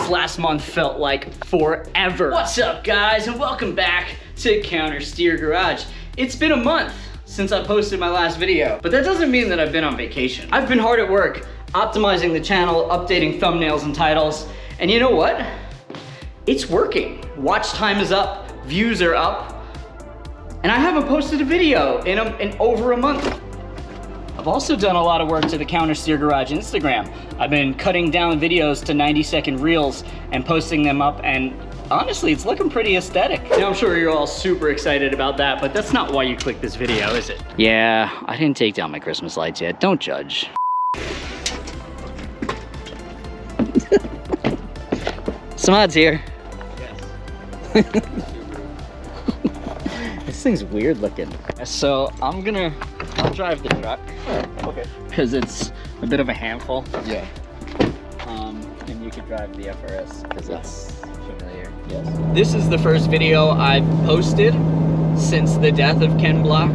last month felt like forever. What's up, guys, and welcome back to Counter Steer Garage. It's been a month since I posted my last video, but that doesn't mean that I've been on vacation. I've been hard at work optimizing the channel, updating thumbnails and titles, and you know what? It's working. Watch time is up, views are up, and I haven't posted a video in over a month. I've also done a lot of work to the Counter Steer Garage Instagram. I've been cutting down videos to 90-second reels and posting them up, and honestly, it's looking pretty aesthetic. Now, I'm sure you're all super excited about that, but that's not why you clicked this video, is it? Yeah, I didn't take down my Christmas lights yet. Don't judge. SOMM's here. Yes. This thing's weird looking. So I'll drive the truck. Okay. Because it's a bit of a handful. Yeah. And you could drive the FRS because it's familiar. Yes. This is the first video I've posted since the death of Ken Block.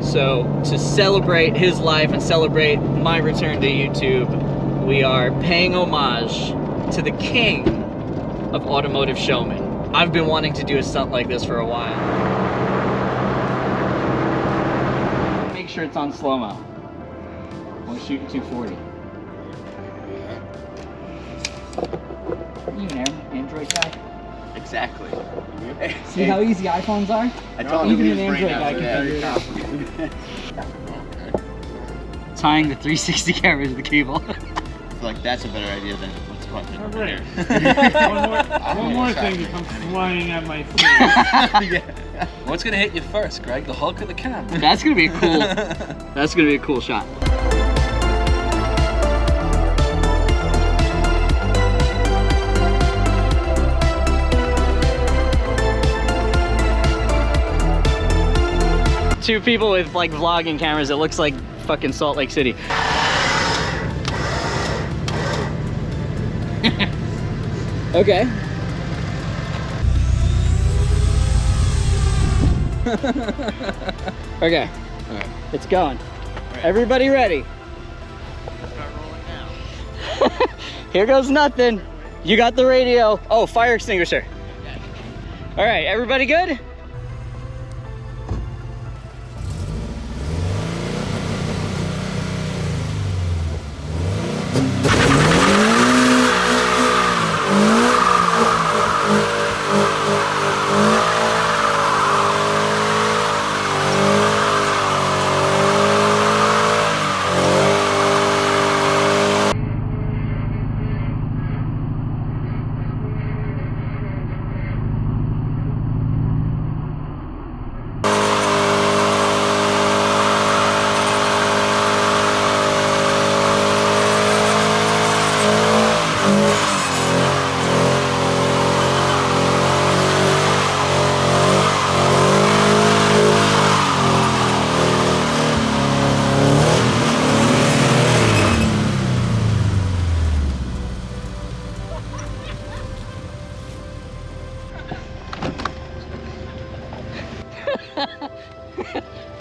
So to celebrate his life and celebrate my return to YouTube, we are paying homage to the king of automotive showmen. I've been wanting to do a stunt like this for a while. Make sure it's on slow-mo. We're shooting 240. Are you an Android guy? Exactly. See how easy iPhones are? I told you even an Android guy can figure it out. Tying the 360 camera to the cable. I feel like that's a better idea than what's called. Right. one more thing to come flying at my face. Yeah. What's gonna hit you first, Greg? The Hulk or the cam? That's gonna be a cool. That's gonna be a cool shot. Two people with like vlogging cameras. It looks like fucking Salt Lake City. Okay. Okay. All right. It's going. Right. Everybody ready? Start rolling now. Here goes nothing. You got the radio. Oh, fire extinguisher. Yeah. All right, everybody good?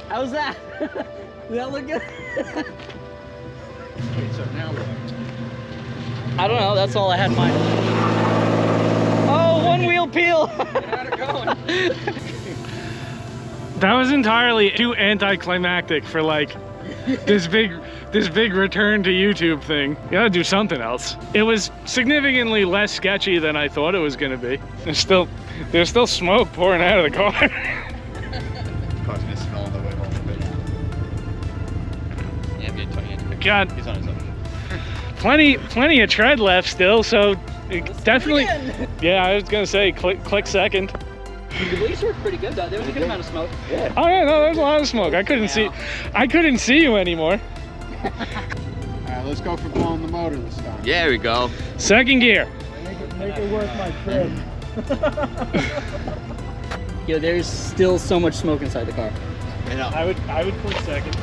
How's that? Does that look good? Wait, so now what? I don't know, that's all I had in mind. Oh, one wheel peel! How'd it going? That was entirely too anticlimactic for like this big return to YouTube thing. You gotta do something else. It was significantly less sketchy than I thought it was gonna be. There's still smoke pouring out of the car. Car's gonna smell on the way home. Yeah, I'm getting Tony. God, He's on his own. plenty of tread left still, so definitely. Yeah, I was gonna say click second. The release worked pretty good though. There was a good amount of smoke. Yeah. Oh yeah, no, there's a lot of smoke. I couldn't see you anymore. Alright, let's go for blowing the motor this time. Yeah, there we go. Second gear. Make it work, my friend. Yo, there's still so much smoke inside the car. I would click second.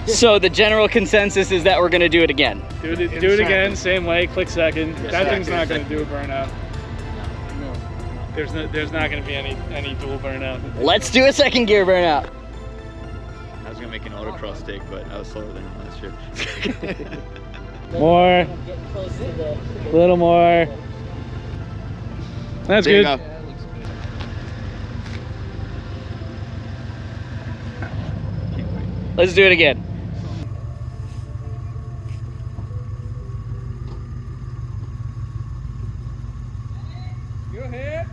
So the general consensus is that we're gonna do it again. Do it again, same way, click second. That thing's not gonna do a burnout. No. There's not gonna be any dual burnout. Let's do a second gear burnout. I was gonna make an autocross take, but I was slower than him last year. More. A little more. That's There you good. go. Let's do it again. Go ahead.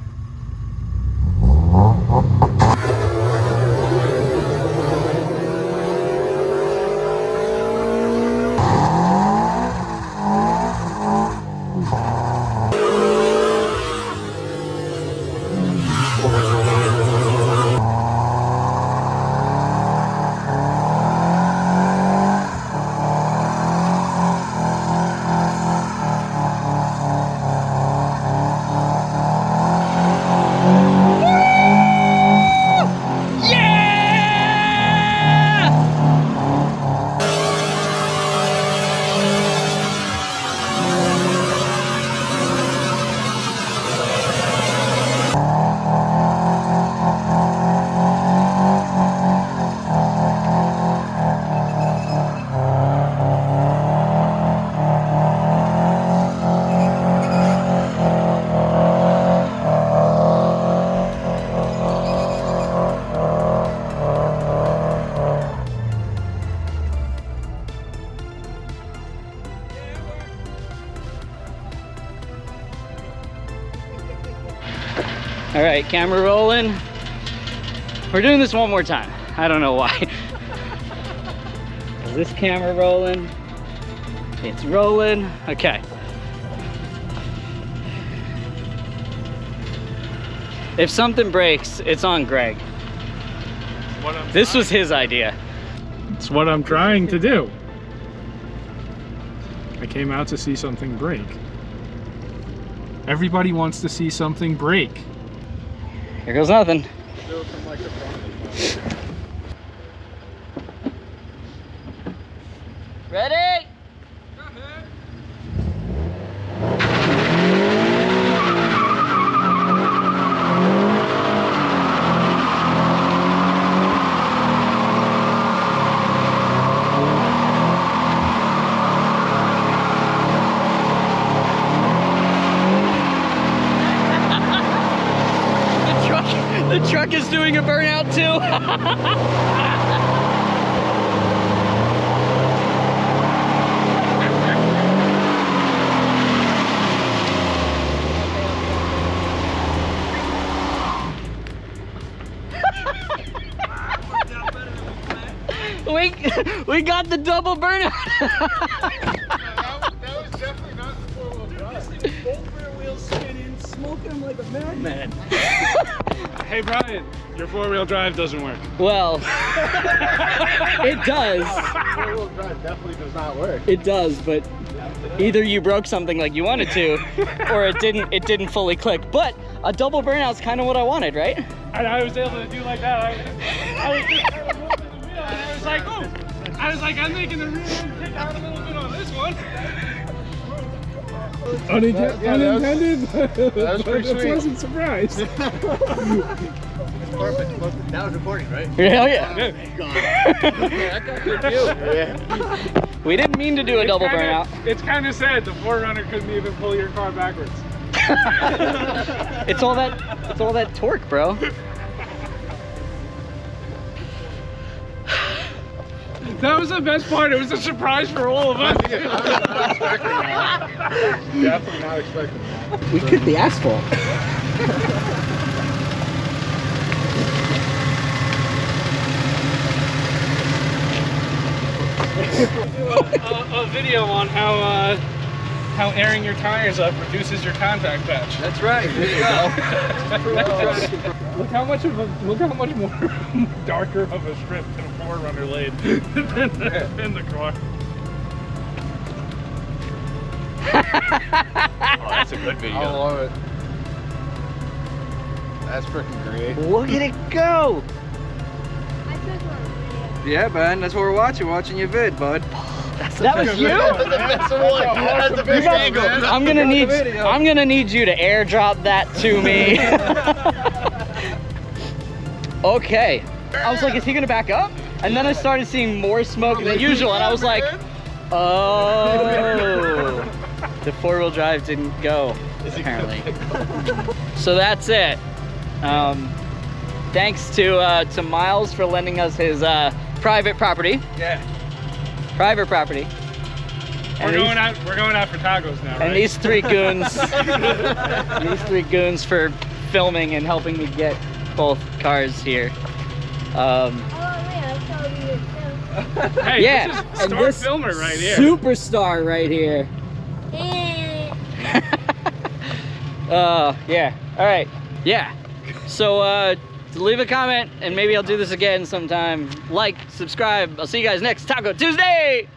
All right, camera rolling. We're doing this one more time. I don't know why. Is this camera rolling? It's rolling. Okay. If something breaks, it's on Greg. This was his idea. It's what I'm trying to do. I came out to see something break. Everybody wants to see something break. Here goes nothing. Ready? The truck is doing a burnout too. We got the double burnout. That was definitely not the four-wheel drive. Both rear wheels spinning, smoking them like a madman. Hey Brian, your four-wheel drive doesn't work. Well, it does. Four-wheel drive definitely does not work. It does, but either you broke something like you wanted to, or it didn't fully click. But a double burnout's kind of what I wanted, right? And I was able to do like that. I was just kind of moving the wheel, and I was like, oh! I was like, I'm making the rear end kick out a little bit on this one. Unintended. That was pretty sweet. Pleasant surprise. Perfect. That was recording, right? Hell yeah. That got good view. Yeah. We didn't mean to do a double burnout. It's kind of sad. The 4Runner couldn't even pull your car backwards. It's all that torque, bro. That was the best part. It was a surprise for all of us. Definitely not expecting that. We could be asphalt. A video on how airing your tires up reduces your contact patch. That's right. There you go. Look how much more darker of a strip than a 4Runner laid in the car. Oh, that's a good video. I love it. That's freaking great. Look at it go. Yeah, man, that's what we're watching. Watching your vid, bud. That was you? That's the best angle. I'm gonna need you to airdrop that to me. Okay. I was like, is he gonna back up? And then I started seeing more smoke than usual, and I was like, oh. The 4-wheel drive didn't go, apparently. So that's it. Thanks to Miles for lending us his private property. Yeah. Private property. We're going out for tacos now, right? And these 3 goons, these 3 goons for filming and helping me get both cars here. Hey, Yeah, this is and star this filmer right here. Superstar right here. Yeah. All right. Yeah. So leave a comment and maybe I'll do this again sometime. Like, subscribe. I'll see you guys next Taco Tuesday.